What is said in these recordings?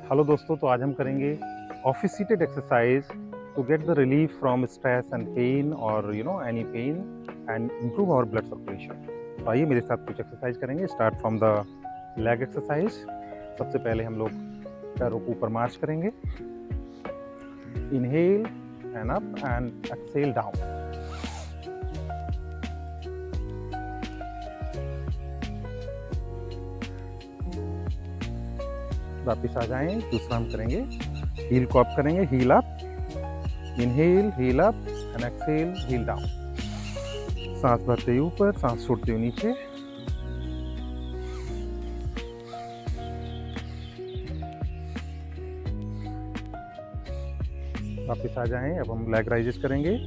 Hello दोस्तों, तो आज हम करेंगे office seated exercise to get the relief from stress and pain और any pain and improve our blood circulation. तो आइए मेरे साथ कुछ एक्सरसाइज करेंगे। Start from the leg exercise. सबसे पहले हम लोग पैरों को ऊपर मार्च करेंगे। Inhale and up and exhale down. वापिस आ जाएं। दूसरा हम करेंगे हील को अप करेंगे, heel up, inhale, heel up and exhale, heel down. सांस भरते हुए ऊपर, सांस छोड़ते हुए नीचे। वापिस आ जाएं। अब हम लेग राइजेस करेंगे।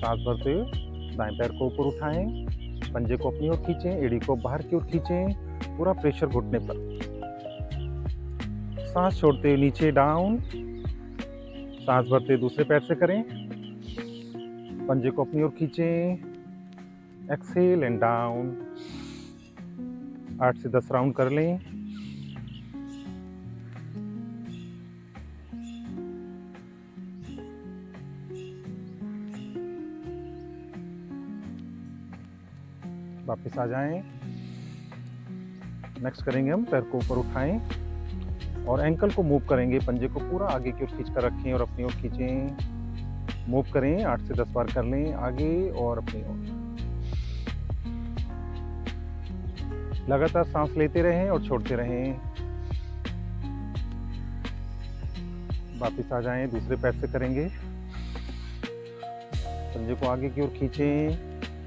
सांस भरते हुए दाएं पैर को ऊपर उठाएं, पंजे को अपनी ओर खींचें, एड़ी को बाहर की ओर खींचें, पूरा प्रेशर घुटने पर। सांस छोड़ते हुए नीचे डाउन। सांस भरते दूसरे पैर से करें, पंजे को अपनी ओर खींचें, एक्सहेल एंड डाउन। 8 से 10 राउंड कर लें। वापस आ जाएं। नेक्स्ट करेंगे हम पैर को ऊपर उठाएं और एंकल को मूव करेंगे। पंजे को पूरा आगे की ओर खींच कर रखें और अपनी ओर खींचें। मूव करें, 8 से 10 बार कर लें, आगे और अपनी ओर। लगातार सांस लेते रहें और छोड़ते रहें। वापस आ जाएं। दूसरे पैर से करेंगे। पंजे को आगे की ओर खींचें,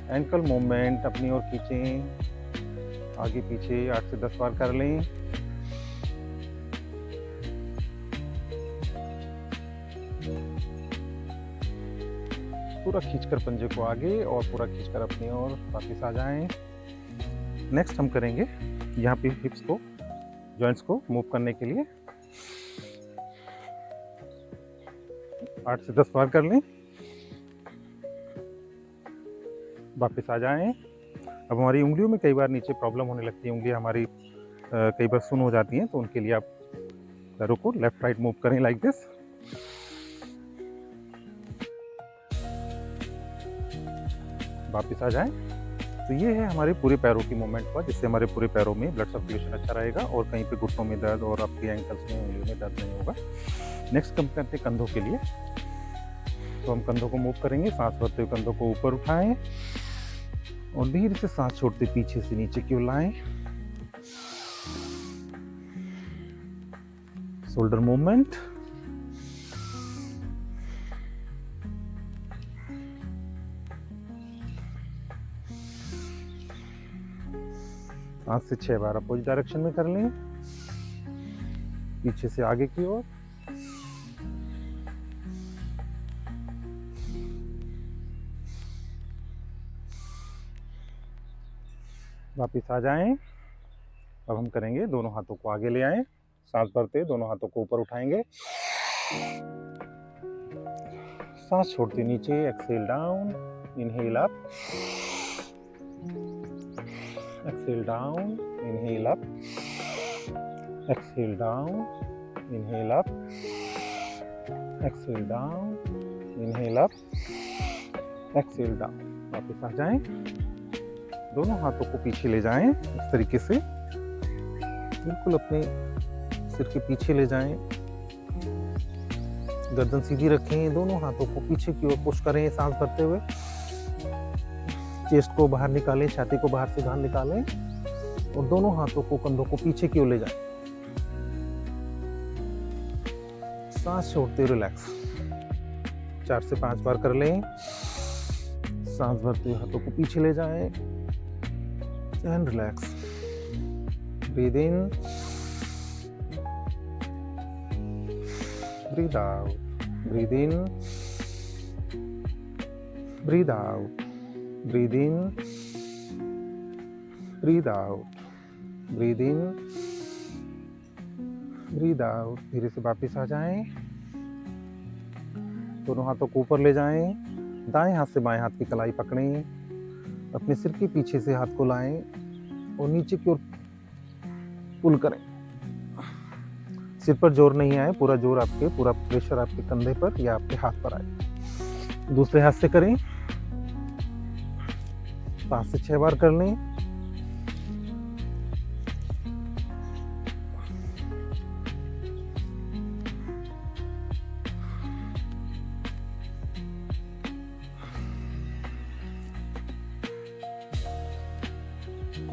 एंकल मूवमेंट, अपनी ओर खींचें, आगे पीछे 8 से 10 बार कर लें। पूरा खींचकर पंजे को आगे और पूरा खींचकर अपनी ओर। वापस आ जाएं। नेक्स्ट हम करेंगे यहाँ पे हिप्स को, जॉइंट्स को मूव करने के लिए 8 से 10 बार कर लें। वापस आ जाएं। अब हमारी उंगलियों में कई बार नीचे प्रॉब्लम होने लगती है, उंगलियां हमारी कई बार सुन हो जाती हैं, तो उनके लिए आप पैरों को लेफ्ट राइट मूव करें लाइक दिस। वापस आ जाएं। तो ये है हमारे पूरे पैरों की मूवमेंट का, जिससे हमारे पूरे पैरों में ब्लड सर्कुलेशन अच्छा रहेगा और कहीं पे घुटनों में दर्द और आपके एंकल्स में, उंगलियों में दर्द नहीं होगा। नेक्स्ट हम करते हैं कंधों के लिए। तो हम कंधों को मूव करेंगे। सांस भरते हुए कंधों को ऊपर उठाएं और धीरे से सांस छोड़ते पीछे से नीचे की ओर लाएं। Shoulder movement. सांस से 6 बार अपोजिट डायरेक्शन में कर लें, पीछे से आगे की ओर। वापिस आ जाएं। अब हम करेंगे, दोनों हाथों को आगे ले आएं। सांस भरते दोनों हाथों को ऊपर उठाएंगे, सांस छोड़ते नीचे, exhale down, inhale up, exhale down, inhale up, exhale down, inhale up, exhale down, inhale up, exhale down. वापस आ जाएं। दोनों हाथों को पीछे ले जाएं इस तरीके से, बिल्कुल अपने सिर के पीछे ले जाएं। गर्दन सीधी रखें, दोनों हाथों को पीछे की ओर पुश करें सांस भरते हुए। चेस्ट को बाहर निकालें, छाती को बाहर से बाहर निकालें और दोनों हाथों को कंधों को पीछे की ओर ले जाएं। सांस छोड़ते रिलैक्स। 4 से 5 बार कर लें। सांस भरते हुए हाथों को पीछे ले जाएं and relax. Breathe in, breathe out, breathe in, breathe out, breathe in, breathe out, breathe in, breathe out. धीरे से वापस आ जाएं। दोनों हाथों को ऊपर ले जाएं। दाएं हाथ से बाएं हाथ की कलाई पकड़ें, अपने सिर के पीछे से हाथ को लाएं और नीचे की ओर पुल करें। सिर पर जोर नहीं आए, पूरा जोर आपके, पूरा प्रेशर आपके कंधे पर या आपके हाथ पर आए। दूसरे हाथ से करें, 5 से 6 बार कर लें।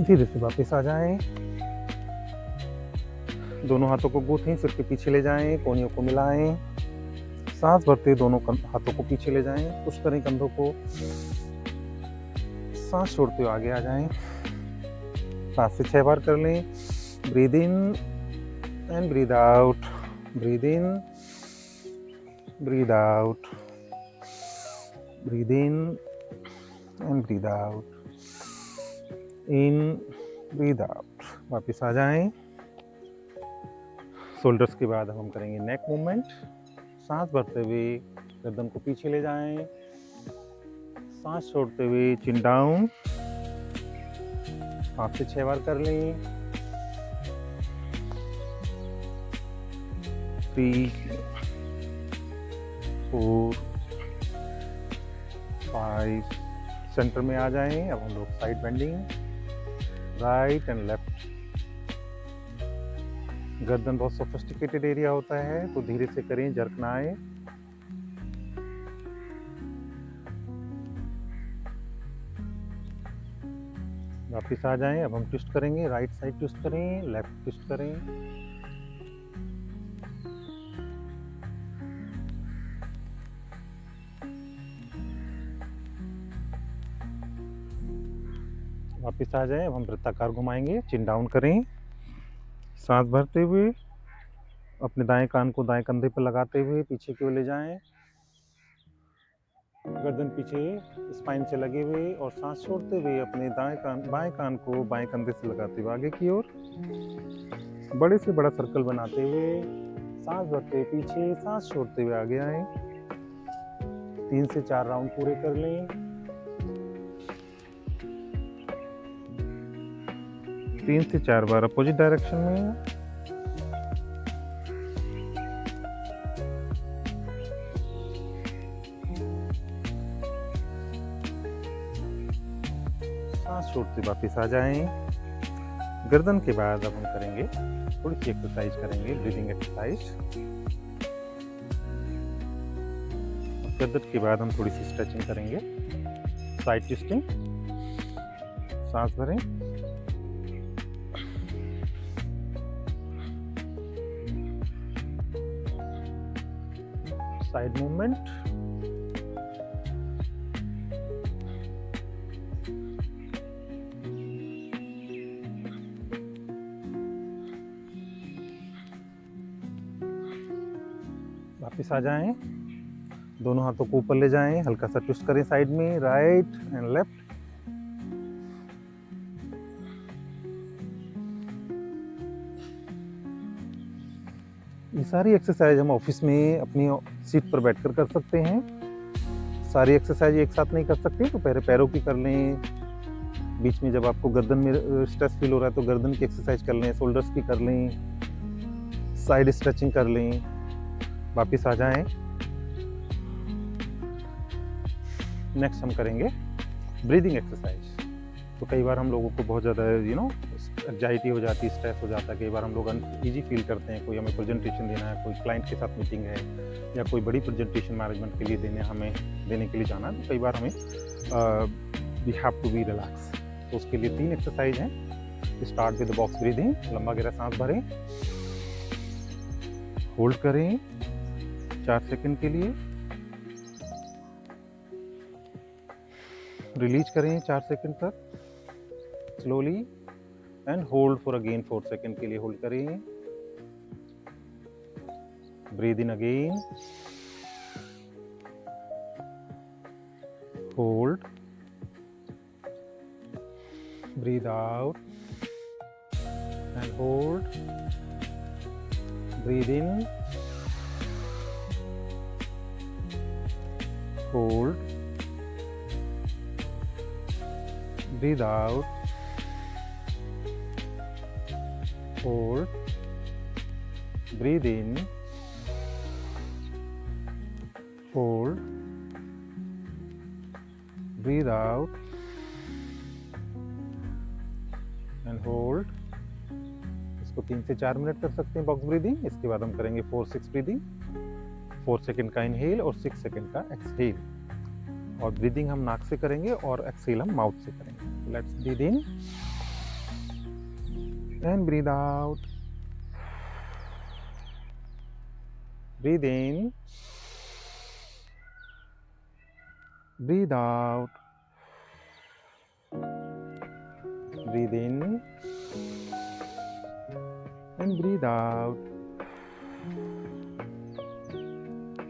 धीरे से वापस आ जाएं। दोनों हाथों को गूंथें, सिर के पीछे ले जाएं, कोहनियों को मिलाएं। सांस भरते दोनों हाथों को पीछे ले जाएं, पुश करें कंधों को। सांस छोड़ते हुए आगे आ जाएं। 5 से 6 बार कर लें। Breathe in and breathe out, breathe in, breathe out, breathe in and breathe out, in, breathe out. वापस आ जाएं। शोल्डर्स के बाद हम करेंगे नेक मूवमेंट। सांस भरते हुए गर्दन को पीछे ले जाएं, सांस छोड़ते हुए चिन डाउन। 5 से 6 बार कर लें। 3, 4, 5। सेंटर में आ जाएं। अब हम लोग side bending, right and left. गर्दन बहुत सोफिस्टिकेटेड एरिया होता है, तो धीरे से करें, जर्क ना आए। वापिस आ जाएं। अब हम ट्विस्ट करेंगे, राइट साइड ट्विस्ट करें, लेफ्ट ट्विस्ट करें। वापिस आ जाएं। अब हम वृत्ताकार घुमाएंगे, चिन डाउन करें। सांस भरते हुए अपने दाएं कान को दाएं कंधे पर लगाते हुए पीछे की ओर ले जाएं। गर्दन पीछे स्पाइन से लगे हुए और सांस छोड़ते हुए अपने बाएं कान को बाएं कंधे से लगाते हुए आगे की ओर बड़े से बड़ा सर्कल बनाते हुए सांस भरते पीछे, सांस छोड़ते हुए आगे आए। 3 से 4 राउंड पूरे कर लें। 3 से 4 बार अपोजिट डायरेक्शन में। सांस छोड़ते वापस आ जाएं। गर्दन के बाद अब हम करेंगे थोड़ी सी एक्सरसाइज करेंगे, ब्रीदिंग एक्सरसाइज। गर्दन के बाद हम थोड़ी सी स्ट्रेचिंग करेंगे, साइड ट्विस्टिंग। सांस भरें, साइड मूवमेंट, वापिस आ जाएं। दोनों हाथों को ऊपर ले जाएं, हल्का सा ट्विस्ट करें साइड में, राइट एंड लेफ्ट। ये सारी एक्सरसाइज हम ऑफिस में अपनी सीट पर बैठकर कर सकते हैं। सारी एक्सरसाइज एक साथ नहीं कर सकते, तो पहले पैरों की कर लें। बीच में जब आपको गर्दन में स्ट्रेस फील हो रहा है तो गर्दन की एक्सरसाइज कर लें, शोल्डर्स की कर लें, साइड स्ट्रेचिंग कर लें। वापिस आ जाएं। नेक्स्ट हम करेंगे ब्रीदिंग एक्सरसाइज। तो कई बार हम लोगों को बहुत ज़्यादा एंजाइटी हो जाती है, स्ट्रेस हो जाता है। कई बार हम लोग अनईजी फील करते हैं, कोई हमें प्रेजेंटेशन देना है, कोई क्लाइंट के साथ मीटिंग है या कोई बड़ी प्रेजेंटेशन मैनेजमेंट के लिए देने के लिए जाना है। तो कई बार हमें we have to be relax. तो उसके लिए 3 एक्सरसाइज हैं। Start with box breathing. लंबा गहरा सांस भरें, होल्ड करें 4 सेकंड के लिए, रिलीज करें 4 सेकंड तक slowly and hold for again 4 second के लिए होल्ड करें। Breathe in again, hold, breathe out and hold, breathe in, hold, breathe out, hold, breathe in, hold, breathe out and hold. इसको 3 से 4 minute कर सकते हैं बॉक्स ब्रीदिंग। इसके बाद हम करेंगे 4-6 ब्रीदिंग, 4 सेकंड का इनहेल और 6 सेकंड का एक्सहेल। और ब्रीदिंग हम नाक से करेंगे और एक्सहेल हम माउथ से करेंगे। Let's breathe in and breathe out, breathe in, breathe out, breathe in and breathe out,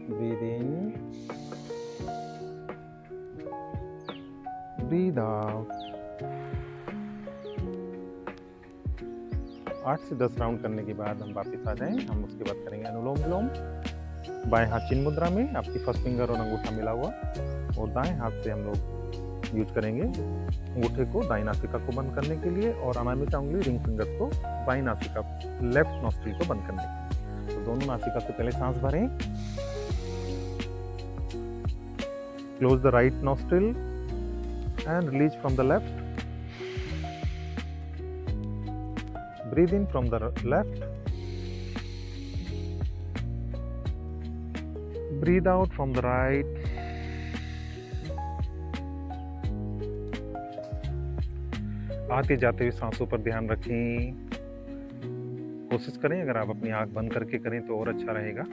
breathe in, breathe out। 8 से 10 राउंड करने के बाद हम वापस आ जाएं। हम उसके बाद करेंगे अनुलोम विलोम। बाएं हाथ चिन्ह मुद्रा में, आपकी फर्स्ट फिंगर और अंगूठा मिला हुआ, और दाएं हाथ से हम लोग यूज करेंगे अंगूठे को दाईं नासिका को बंद करने के लिए और अनामिका उंगली रिंग फिंगर्स को बाईं नासिका लेफ्ट नॉस्ट्रिल को बंद करने के लिए। तो दोनों नासिका से पहले सांस भरें। Close the right nostril and release from the left. Breathe in from the left, breathe out from the right. आते जाते हुए सांसों पर ध्यान रखें। कोशिश करें अगर आप अपनी आंख बंद करके करें तो और अच्छा रहेगा।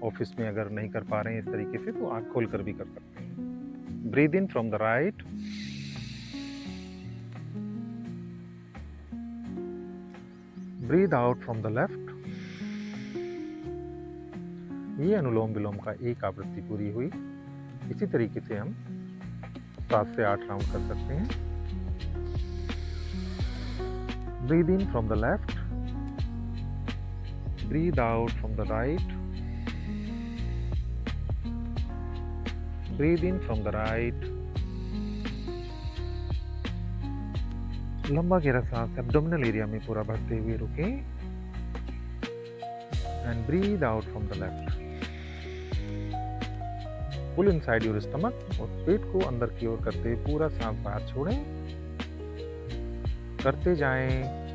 ऑफिस में अगर नहीं कर पा रहे हैं इस तरीके से तो आंख खोल कर भी कर सकते हैं। Breathe in from the right, breathe out from the left. ये अनुलोम विलोम का एक आवृत्ति पूरी हुई। इसी तरीके से हम 7 से 8 राउंड कर सकते हैं। Breathe in from the left, breathe out from the right, breathe in from the right। लंबा गहरा सांस एब्डोमिनल एरिया में पूरा भरते हुए रुकें and breathe out from the left। Pull inside your stomach और पेट को अंदर की ओर करते हुए पूरा सांस बाहर छोड़ें। करते जाएं।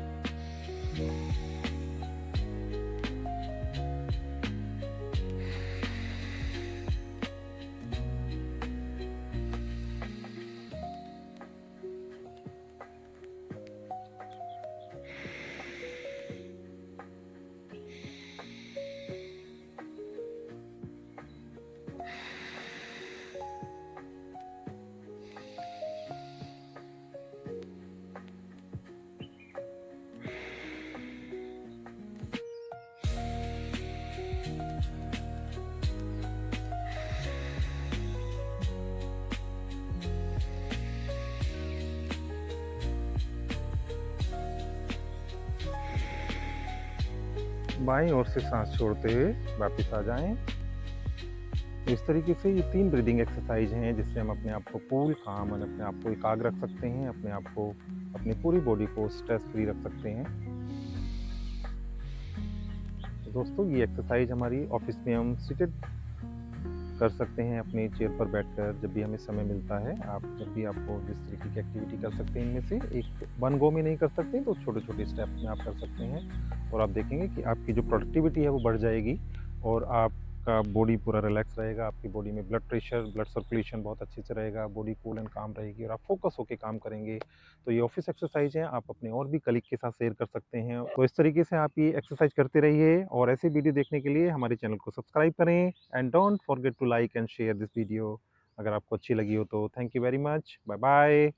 बाईं ओर से सांस छोड़ते हुए वापस आ जाएं। इस तरीके से ये 3 ब्रीदिंग एक्सरसाइज हैं जिससे हम अपने आप को कूल, काम और अपने आप को एकाग्र रख सकते हैं, अपने आप को, अपनी पूरी बॉडी को स्ट्रेस फ्री रख सकते हैं। तो दोस्तों ये एक्सरसाइज हमारी ऑफिस में हम सीटेड कर सकते हैं अपनी चेयर पर बैठकर, जब भी हमें समय मिलता है। आप जब भी आपको जिस तरीके की एक्टिविटी कर सकते हैं, इनमें से एक वन गो में नहीं कर सकते तो छोटे छोटे स्टेप में आप कर सकते हैं और आप देखेंगे कि आपकी जो प्रोडक्टिविटी है वो बढ़ जाएगी और आपका बॉडी पूरा रिलैक्स रहेगा। आपकी बॉडी में ब्लड प्रेशर, ब्लड सर्कुलेशन बहुत अच्छे से रहेगा, बॉडी कूल एंड काम रहेगी और आप फोकस होकर काम करेंगे। तो ये ऑफिस एक्सरसाइज है, आप अपने और भी कलीग के साथ शेयर कर सकते हैं। तो इस तरीके से आप ये एक्सरसाइज करते रहिए और ऐसे वीडियो देखने के लिए हमारे चैनल को सब्सक्राइब करें and don't forget to like and share this video. अगर आपको अच्छी लगी हो तो thank you very much, bye bye.